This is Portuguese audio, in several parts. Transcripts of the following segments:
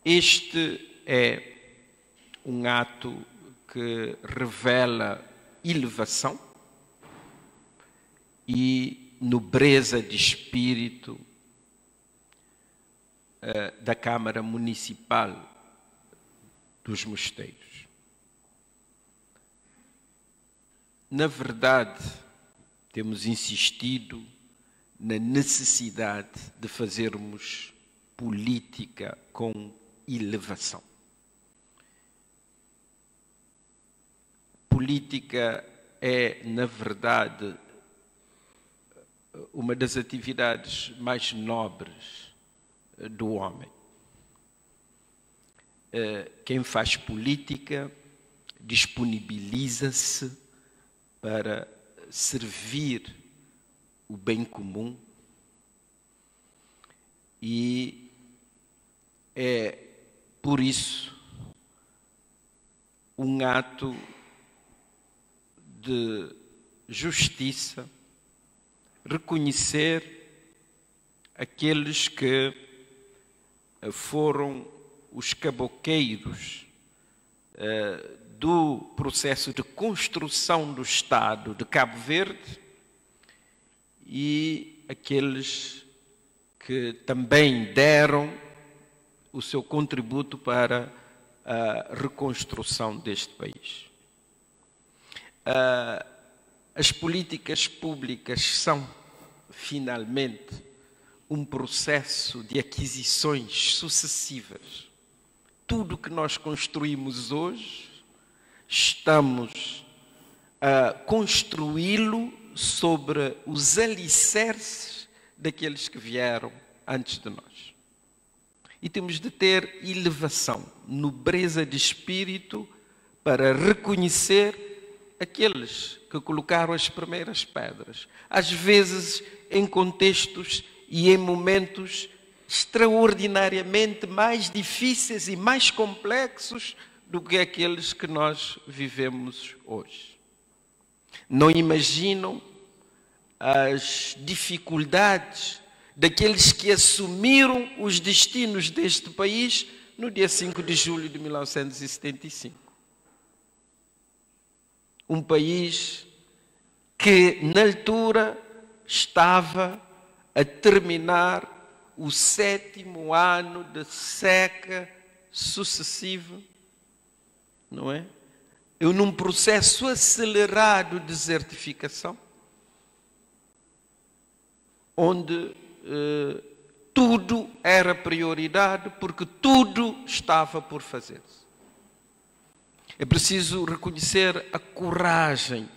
Este é um ato que revela elevação e nobreza de espírito da Câmara Municipal dos Mosteiros. Na verdade, temos insistido na necessidade de fazermos política com elevação. Política é, na verdade, uma das atividades mais nobres do homem. Quem faz política disponibiliza-se para servir o bem comum e é, por isso, um ato de justiça reconhecer aqueles que foram os caboqueiros do processo de construção do Estado de Cabo Verde e aqueles que também deram o seu contributo para a reconstrução deste país. As políticas públicas são, finalmente, um processo de aquisições sucessivas. Tudo que nós construímos hoje, estamos a construí-lo sobre os alicerces daqueles que vieram antes de nós. E temos de ter elevação, nobreza de espírito para reconhecer aqueles que colocaram as primeiras pedras, às vezes em contextos e em momentos extraordinariamente mais difíceis e mais complexos do que aqueles que nós vivemos hoje. Não imaginam as dificuldades daqueles que assumiram os destinos deste país no dia 5 de julho de 1975. Um país que, na altura, estava a terminar o 7º ano de seca sucessiva, não é? Num processo acelerado de desertificação, onde tudo era prioridade, porque tudo estava por fazer-se. É preciso reconhecer a coragem,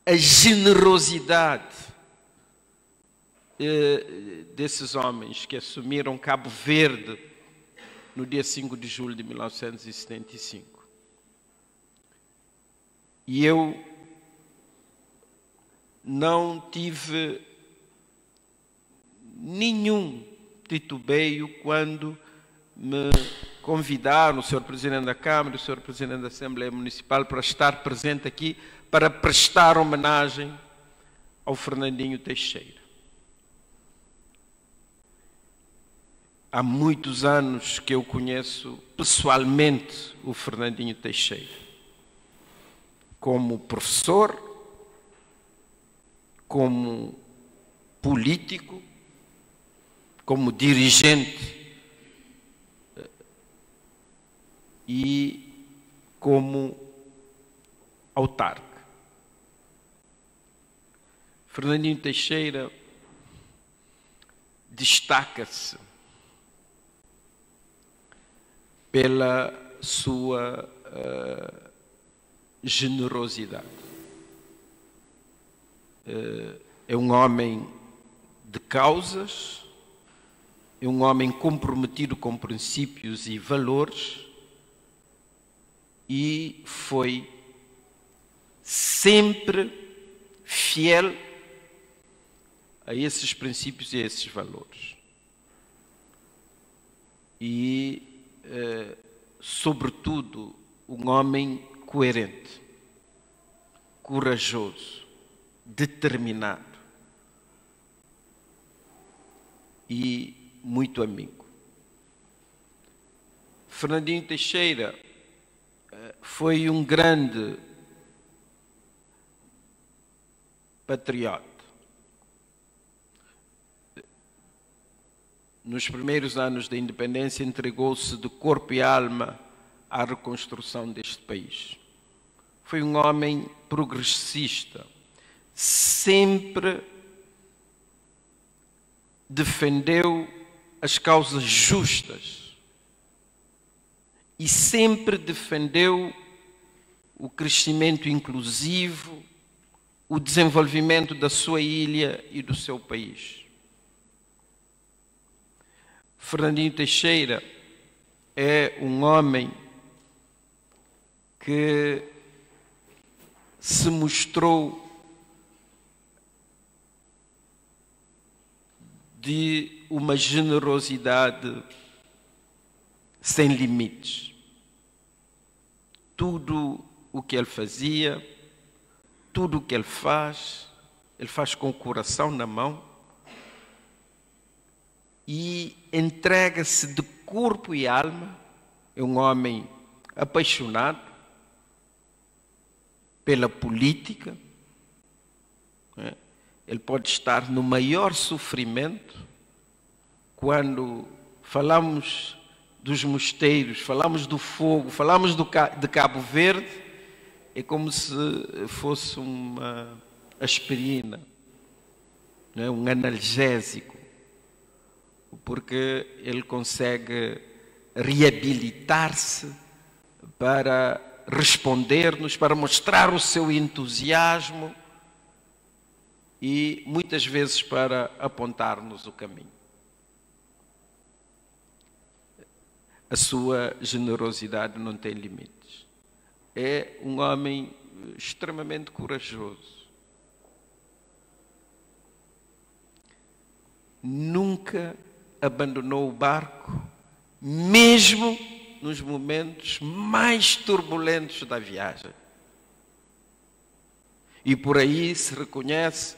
a generosidade desses homens que assumiram Cabo Verde no dia 5 de julho de 1975. E eu não tive nenhum titubeio quando me convidaram, o Sr. Presidente da Câmara, o Sr. Presidente da Assembleia Municipal, para estar presente aqui, para prestar homenagem ao Fernandinho Teixeira. Há muitos anos que eu conheço pessoalmente o Fernandinho Teixeira, como professor, como político, como dirigente e como autarca. Fernandinho Teixeira destaca-se pela sua generosidade. É um homem de causas, é um homem comprometido com princípios e valores e foi sempre fiel a esses princípios e a esses valores. E, sobretudo, um homem coerente, corajoso, determinado e muito amigo. Fernandinho Teixeira foi um grande patriota. Nos primeiros anos da independência, entregou-se de corpo e alma à reconstrução deste país. Foi um homem progressista, sempre defendeu as causas justas e sempre defendeu o crescimento inclusivo, o desenvolvimento da sua ilha e do seu país. Fernandinho Teixeira é um homem que se mostrou de uma generosidade sem limites. Tudo o que ele fazia, tudo o que ele faz com o coração na mão e entrega-se de corpo e alma. É um homem apaixonado pela política. Ele pode estar no maior sofrimento. Quando falamos dos mosteiros, falamos do fogo, falamos de Cabo Verde, é como se fosse uma aspirina, um analgésico, porque ele consegue reabilitar-se para responder-nos, para mostrar o seu entusiasmo e muitas vezes para apontar-nos o caminho. A sua generosidade não tem limites. É um homem extremamente corajoso. Nunca abandonou o barco, mesmo nos momentos mais turbulentos da viagem. E por aí se reconhece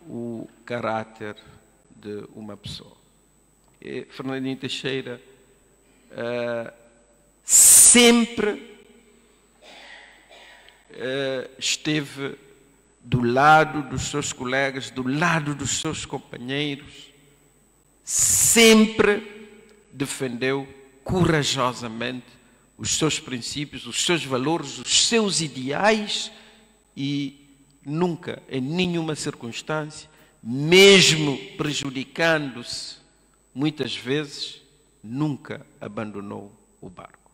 o caráter de uma pessoa. E Fernandinho Teixeira sempre esteve do lado dos seus colegas, do lado dos seus companheiros, sempre defendeu corajosamente os seus princípios, os seus valores, os seus ideais e nunca, em nenhuma circunstância, mesmo prejudicando-se muitas vezes, nunca abandonou o barco.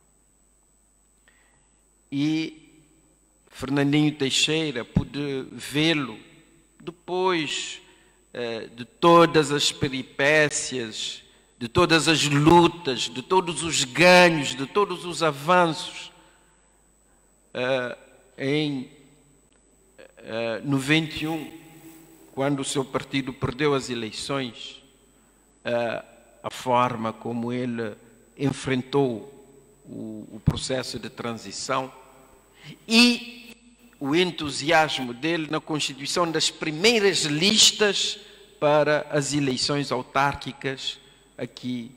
E Fernandinho Teixeira, pude vê-lo depois de todas as peripécias, de todas as lutas, de todos os ganhos, de todos os avanços. Em 91, quando o seu partido perdeu as eleições, a forma como ele enfrentou o processo de transição e o entusiasmo dele na constituição das primeiras listas para as eleições autárquicas aqui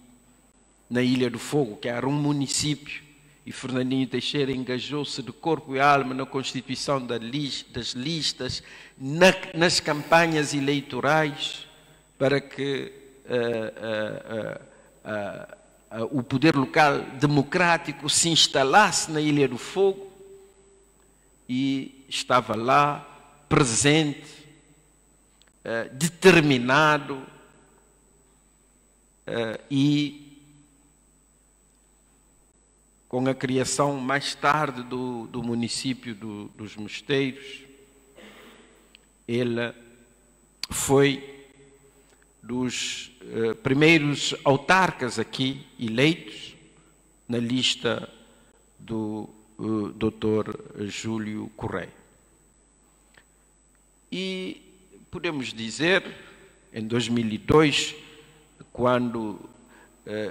na Ilha do Fogo, que era um município, e Fernandinho Teixeira engajou-se de corpo e alma na constituição das listas, nas campanhas eleitorais, para que o poder local democrático se instalasse na Ilha do Fogo. E estava lá, presente, determinado e com a criação mais tarde do município dos Mosteiros, ele foi dos primeiros autarcas aqui eleitos na lista do Dr. Júlio Correia. E podemos dizer, em 2002, quando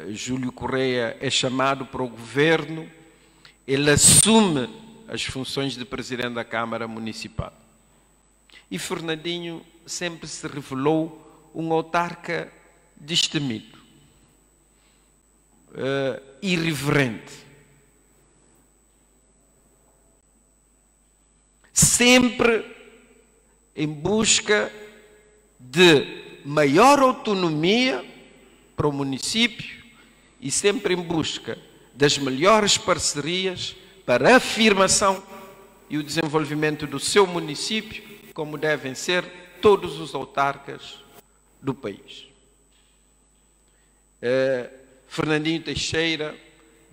Júlio Correia é chamado para o governo, ele assume as funções de presidente da Câmara Municipal. E Fernandinho sempre se revelou um autarca destemido. irreverente. Sempre em busca de maior autonomia para o município e sempre em busca das melhores parcerias para a afirmação e o desenvolvimento do seu município, como devem ser todos os autarcas do país. Fernandinho Teixeira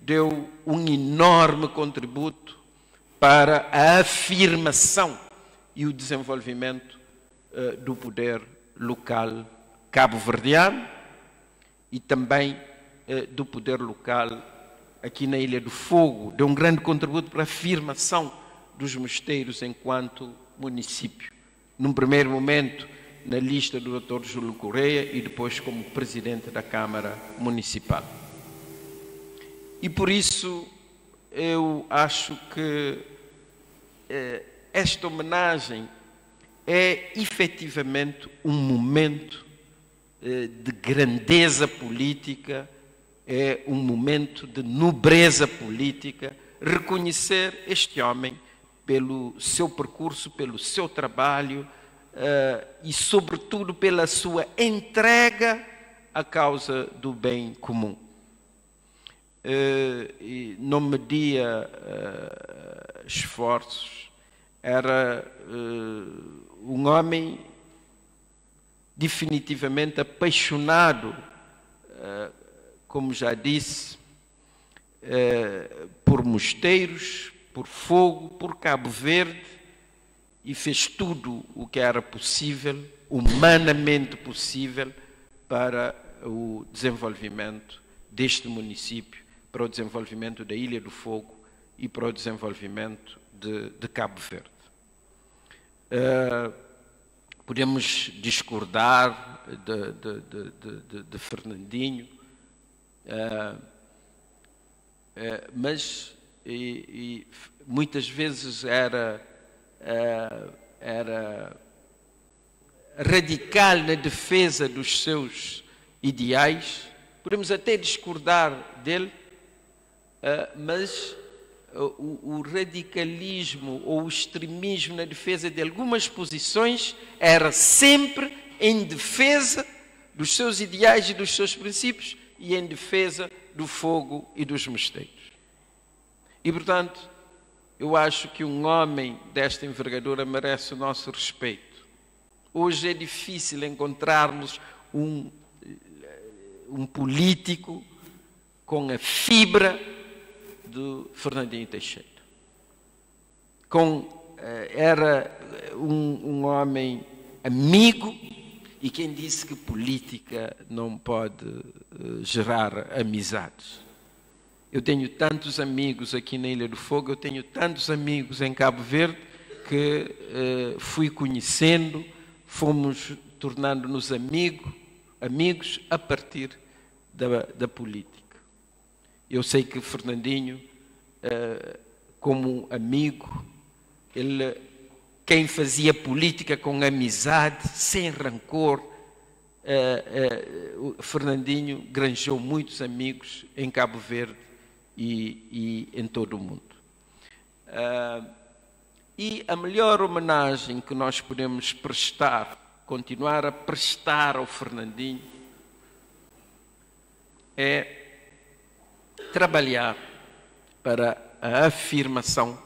deu um enorme contributo para a afirmação e o desenvolvimento do poder local cabo-verdiano e também do poder local aqui na Ilha do Fogo. Deu um grande contributo para a afirmação dos mosteiros enquanto município. Num primeiro momento, na lista do Dr. Júlio Correia e depois como presidente da Câmara Municipal. E por isso eu acho que esta homenagem é efetivamente um momento de grandeza política, é um momento de nobreza política, reconhecer este homem pelo seu percurso, pelo seu trabalho e, sobretudo, pela sua entrega à causa do bem comum. Não media esforços, era um homem definitivamente apaixonado, como já disse, por mosteiros, por Fogo, por Cabo Verde, e fez tudo o que era possível, humanamente possível, para o desenvolvimento deste município, para o desenvolvimento da Ilha do Fogo e para o desenvolvimento de Cabo Verde. Podemos discordar de Fernandinho, mas muitas vezes era radical na defesa dos seus ideais. Podemos até discordar dele, mas o radicalismo ou o extremismo na defesa de algumas posições era sempre em defesa dos seus ideais e dos seus princípios e em defesa do fogo e dos mosteiros. E, portanto, eu acho que um homem desta envergadura merece o nosso respeito. Hoje é difícil encontrarmos um político com a fibra do Fernandinho Teixeira. Era um homem amigo, e quem disse que política não pode gerar amizades? Eu tenho tantos amigos aqui na Ilha do Fogo, eu tenho tantos amigos em Cabo Verde que fui conhecendo, fomos tornando-nos amigos a partir da política. Eu sei que Fernandinho, como amigo, quem fazia política com amizade, sem rancor, Fernandinho granjeou muitos amigos em Cabo Verde e em todo o mundo. E a melhor homenagem que nós podemos prestar, continuar a prestar ao Fernandinho, é trabalhar para a afirmação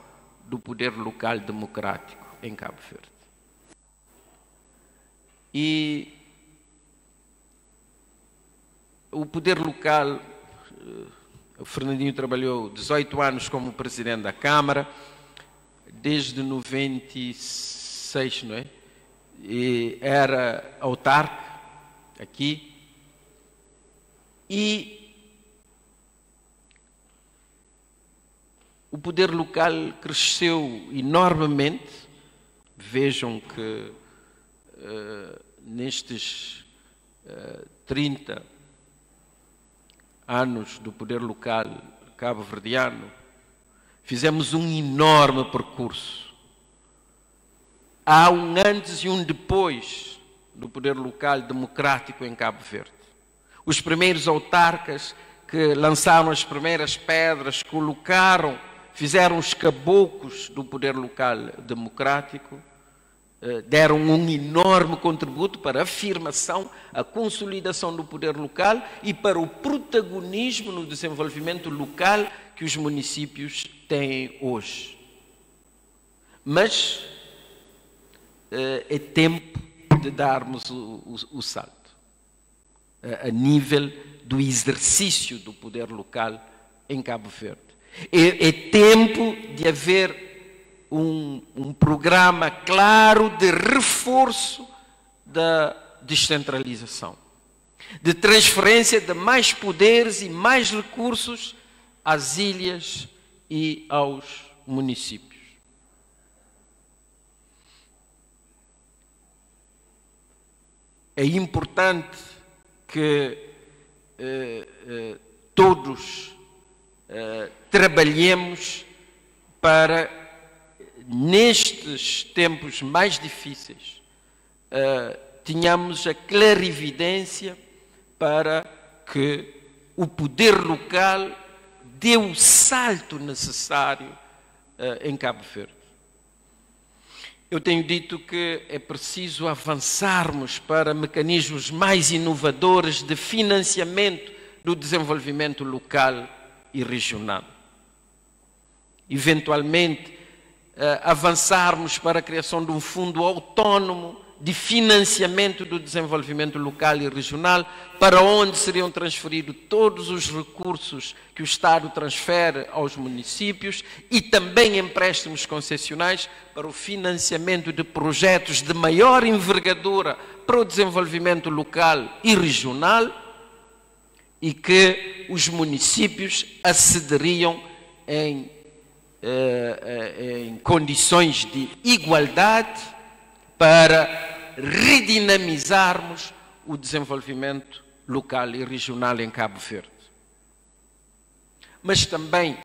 do poder local democrático em Cabo Verde. E o poder local, o Fernandinho trabalhou 18 anos como presidente da Câmara, desde 96, não é? E era autarca aqui, e o poder local cresceu enormemente. Vejam que nestes 30 anos do poder local cabo-verdiano, fizemos um enorme percurso. Há um antes e um depois do poder local democrático em Cabo Verde. Os primeiros autarcas que lançaram as primeiras pedras, colocaram, fizeram os caboclos do poder local democrático, deram um enorme contributo para a afirmação, a consolidação do poder local e para o protagonismo no desenvolvimento local que os municípios têm hoje. Mas é tempo de darmos o salto a nível do exercício do poder local em Cabo Verde. É tempo de haver um programa claro de reforço da descentralização, de transferência de mais poderes e mais recursos às ilhas e aos municípios. É importante que todos trabalhemos para, nestes tempos mais difíceis, tenhamos a clarividência para que o poder local dê o salto necessário em Cabo Verde. Eu tenho dito que é preciso avançarmos para mecanismos mais inovadores de financiamento do desenvolvimento local e regional. Eventualmente, avançarmos para a criação de um fundo autónomo de financiamento do desenvolvimento local e regional, para onde seriam transferidos todos os recursos que o Estado transfere aos municípios e também empréstimos concessionais para o financiamento de projetos de maior envergadura para o desenvolvimento local e regional, e que os municípios acederiam em condições de igualdade para redinamizarmos o desenvolvimento local e regional em Cabo Verde. Mas também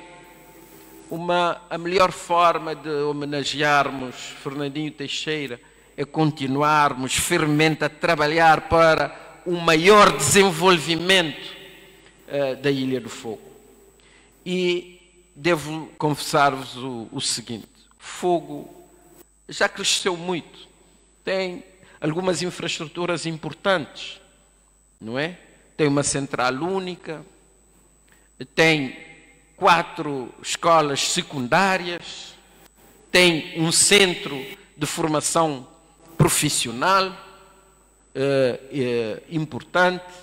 a melhor forma de homenagearmos Fernandinho Teixeira é continuarmos firmemente a trabalhar para um maior desenvolvimento da Ilha do Fogo. E devo confessar-vos o seguinte: Fogo já cresceu muito, tem algumas infraestruturas importantes, não é? Tem uma central única, tem 4 escolas secundárias, tem um centro de formação profissional importante,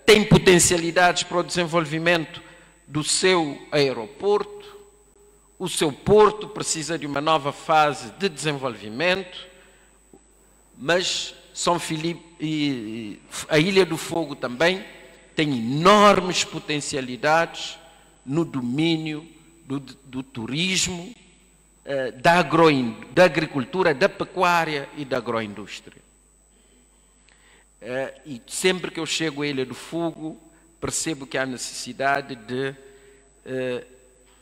tem potencialidades para o desenvolvimento do seu aeroporto. O seu porto precisa de uma nova fase de desenvolvimento, mas São Filipe e a Ilha do Fogo também tem enormes potencialidades no domínio do turismo, da agricultura, da pecuária e da agroindústria. E sempre que eu chego à Ilha do Fogo, percebo que há necessidade de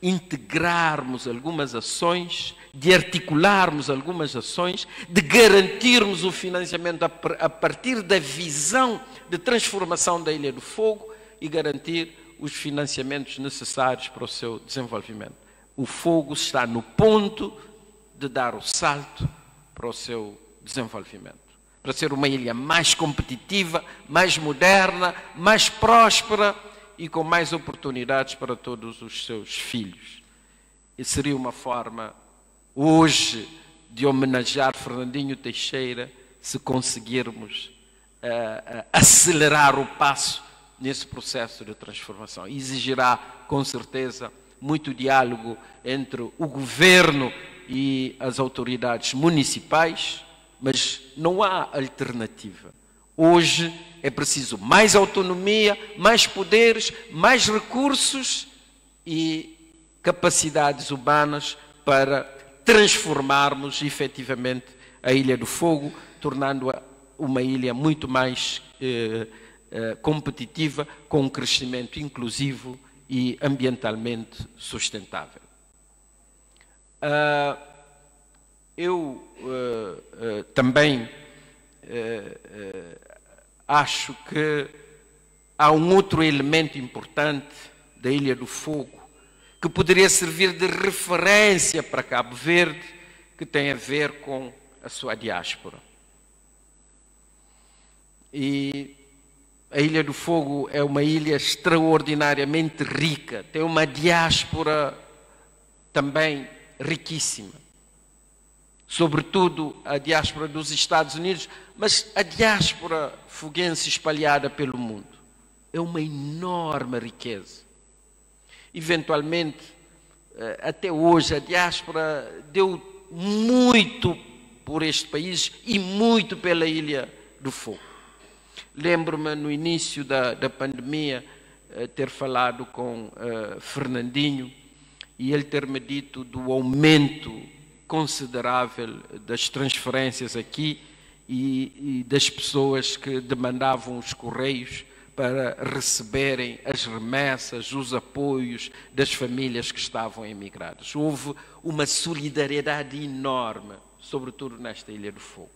integrarmos algumas ações, de articularmos algumas ações, de garantirmos o financiamento a partir da visão de transformação da Ilha do Fogo e garantir os financiamentos necessários para o seu desenvolvimento. O Fogo está no ponto de dar o salto para o seu desenvolvimento, para ser uma ilha mais competitiva, mais moderna, mais próspera e com mais oportunidades para todos os seus filhos. E seria uma forma, hoje, de homenagear Fernandinho Teixeira, se conseguirmos acelerar o passo nesse processo de transformação. Exigirá, com certeza, muito diálogo entre o governo e as autoridades municipais, mas não há alternativa. Hoje é preciso mais autonomia, mais poderes, mais recursos e capacidades humanas para transformarmos efetivamente a Ilha do Fogo, tornando-a uma ilha muito mais competitiva, com um crescimento inclusivo e ambientalmente sustentável. Eu também acho que há um outro elemento importante da Ilha do Fogo que poderia servir de referência para Cabo Verde, que tem a ver com a sua diáspora. E a Ilha do Fogo é uma ilha extraordinariamente rica, tem uma diáspora também riquíssima. Sobretudo a diáspora dos Estados Unidos, mas a diáspora foguense espalhada pelo mundo. É uma enorme riqueza. Eventualmente, até hoje, a diáspora deu muito por este país e muito pela Ilha do Fogo. Lembro-me, no início da pandemia, ter falado com Fernandinho e ele ter-me dito do aumento considerável das transferências aqui e das pessoas que demandavam os correios para receberem as remessas, os apoios das famílias que estavam emigradas. Houve uma solidariedade enorme, sobretudo nesta Ilha do Fogo,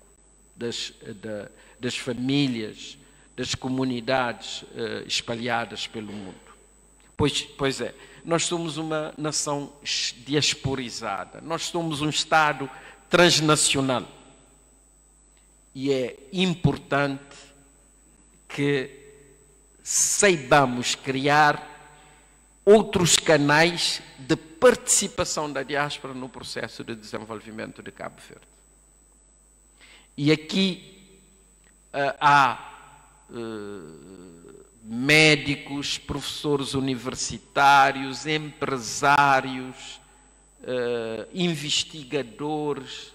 das famílias, das comunidades espalhadas pelo mundo. Pois é, nós somos uma nação diasporizada, nós somos um Estado transnacional e é importante que saibamos criar outros canais de participação da diáspora no processo de desenvolvimento de Cabo Verde. E aqui há médicos, professores universitários, empresários, investigadores,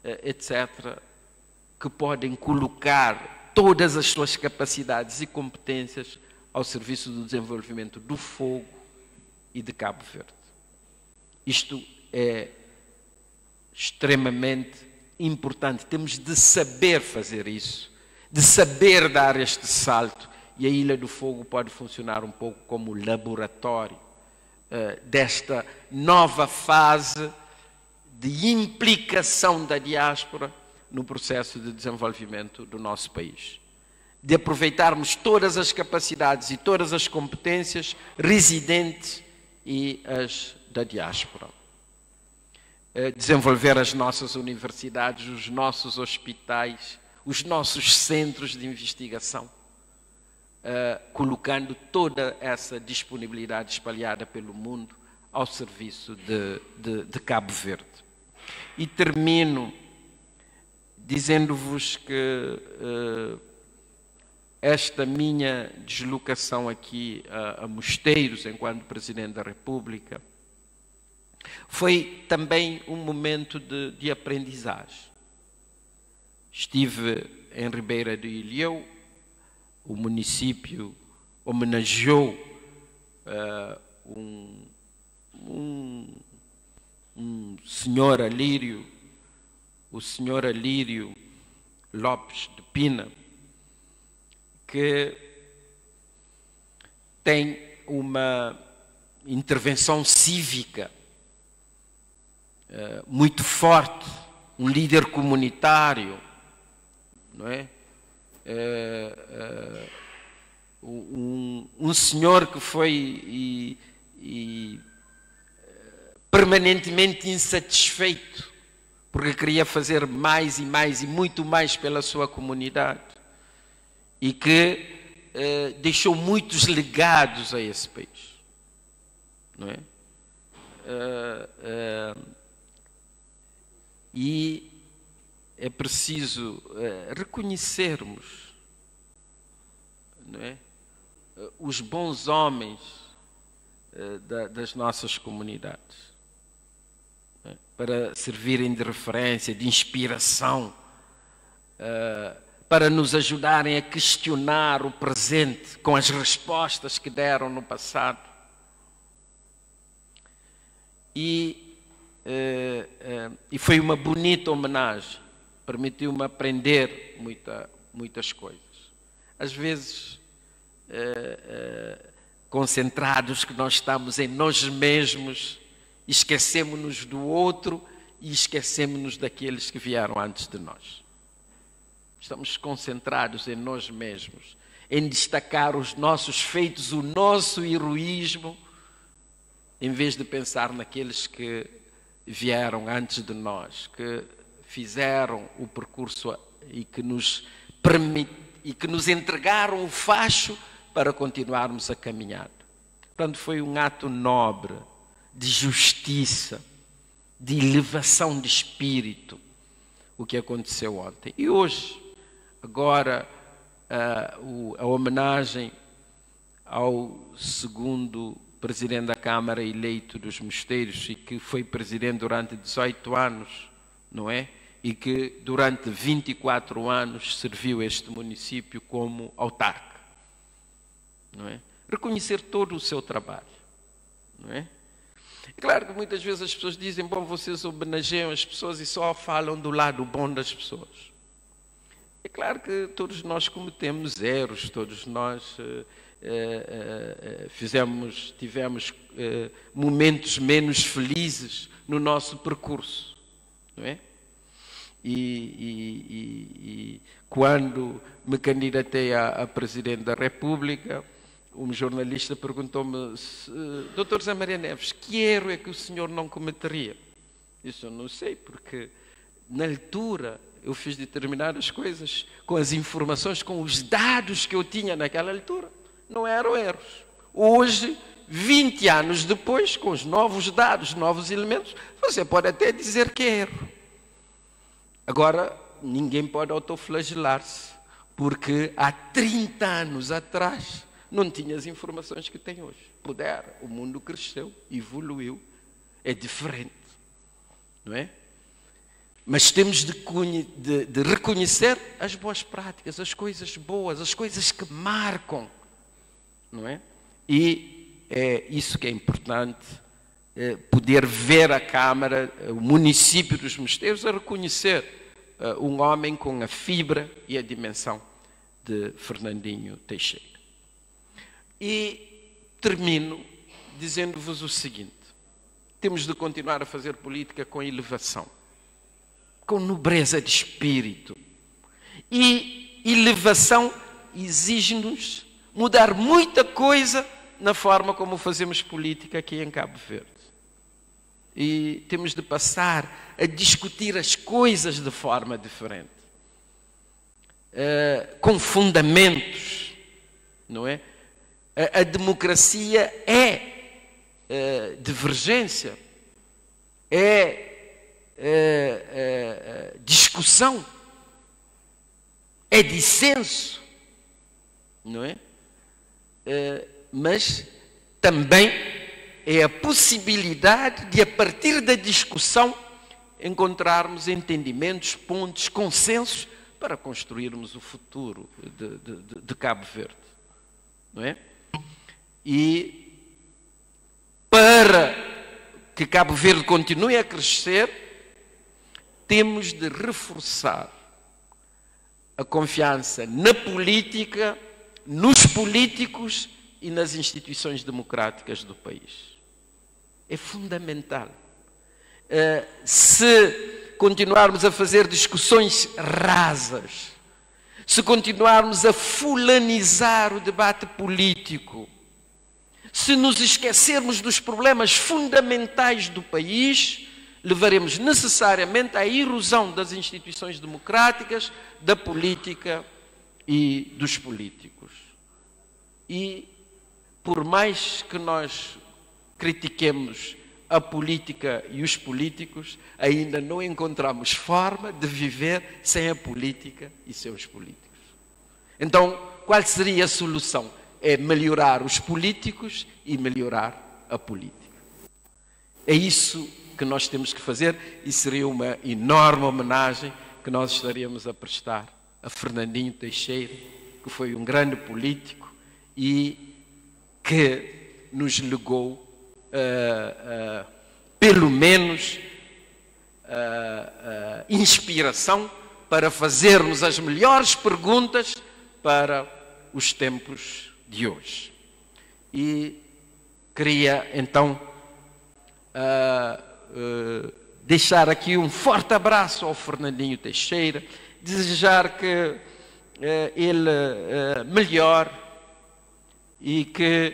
etc., que podem colocar todas as suas capacidades e competências ao serviço do desenvolvimento do Fogo e de Cabo Verde. Isto é extremamente importante. Temos de saber fazer isso, de saber dar este salto, e a Ilha do Fogo pode funcionar um pouco como laboratório desta nova fase de implicação da diáspora no processo de desenvolvimento do nosso país. De aproveitarmos todas as capacidades e todas as competências residentes e as da diáspora. Desenvolver as nossas universidades, os nossos hospitais, os nossos centros de investigação, colocando toda essa disponibilidade espalhada pelo mundo ao serviço de Cabo Verde. E termino dizendo-vos que esta minha deslocação aqui a Mosteiros, enquanto Presidente da República, foi também um momento de aprendizagem. Estive em Ribeira do Ilhéu, o município homenageou um senhor Alírio, o senhor Alírio Lopes de Pina, que tem uma intervenção cívica muito forte, um líder comunitário, não é? Um senhor que foi permanentemente insatisfeito, porque queria fazer mais e mais e muito mais pela sua comunidade e que deixou muitos legados a esse país, não é? E é preciso reconhecermos, não é, os bons homens das nossas comunidades, não é, para servirem de referência, de inspiração, para nos ajudarem a questionar o presente com as respostas que deram no passado. E foi uma bonita homenagem, permitiu-me aprender muitas coisas. Às vezes, concentrados que nós estamos em nós mesmos, esquecemos-nos do outro e esquecemos-nos daqueles que vieram antes de nós. Estamos concentrados em nós mesmos, em destacar os nossos feitos, o nosso heroísmo, em vez de pensar naqueles que vieram antes de nós, que fizeram o percurso e que nos entregaram o facho para continuarmos a caminhar. Portanto, foi um ato nobre, de justiça, de elevação de espírito, o que aconteceu ontem. E hoje, agora, a homenagem ao segundo presidente da Câmara eleito dos Mosteiros e que foi presidente durante 18 anos, não é? E que durante 24 anos serviu este município como autarca, não é? Reconhecer todo o seu trabalho, não é? É claro que muitas vezes as pessoas dizem, bom, vocês homenageiam as pessoas e só falam do lado bom das pessoas. É claro que todos nós cometemos erros, todos nós tivemos momentos menos felizes no nosso percurso, não é? E quando me candidatei a presidente da República, um jornalista perguntou-me, Dr. José Maria Neves, que erro é que o senhor não cometeria? Isso eu não sei, porque na altura eu fiz determinadas coisas com as informações, com os dados que eu tinha naquela altura. Não eram erros. Hoje, 20 anos depois, com os novos dados, novos elementos, você pode até dizer que é erro. Agora, ninguém pode autoflagelar-se, porque há 30 anos atrás não tinha as informações que tem hoje. Pudera, o mundo cresceu, evoluiu, é diferente, não é? Mas temos de reconhecer as boas práticas, as coisas boas, as coisas que marcam, não é? E é isso que é importante, poder ver a Câmara, o município dos Mosteiros, a reconhecer um homem com a fibra e a dimensão de Fernandinho Teixeira. E termino dizendo-vos o seguinte: temos de continuar a fazer política com elevação, com nobreza de espírito. E elevação exige-nos mudar muita coisa na forma como fazemos política aqui em Cabo Verde. E temos de passar a discutir as coisas de forma diferente, com fundamentos, não é? A democracia é divergência, discussão, é dissenso, não é? Mas também é a possibilidade de, a partir da discussão, encontrarmos entendimentos, pontos, consensos para construirmos o futuro de Cabo Verde, não é? E para que Cabo Verde continue a crescer, temos de reforçar a confiança na política, nos políticos e nas instituições democráticas do país. É fundamental. Se continuarmos a fazer discussões rasas, se continuarmos a fulanizar o debate político, se nos esquecermos dos problemas fundamentais do país, levaremos necessariamente à erosão das instituições democráticas, da política e dos políticos. E por mais que nós critiquemos a política e os políticos, ainda não encontramos forma de viver sem a política e sem os políticos. Então, qual seria a solução? É melhorar os políticos e melhorar a política. É isso que nós temos que fazer e seria uma enorme homenagem que nós estaríamos a prestar a Fernandinho Teixeira, que foi um grande político e que nos legou pelo menos inspiração para fazermos as melhores perguntas para os tempos de hoje. E queria então deixar aqui um forte abraço ao Fernandinho Teixeira, desejar que ele melhore e que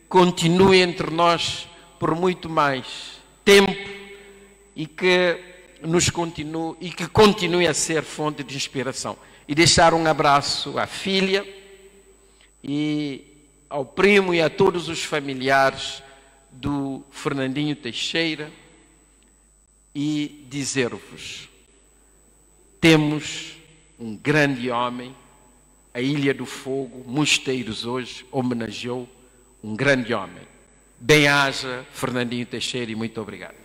continue entre nós por muito mais tempo e que continue a ser fonte de inspiração. E deixar um abraço à filha e ao primo e a todos os familiares do Fernandinho Teixeira e dizer-vos: temos um grande homem. A Ilha do Fogo, Mosteiros, hoje homenageou um grande homem. Bem-aja, Fernandinho Teixeira, e muito obrigado.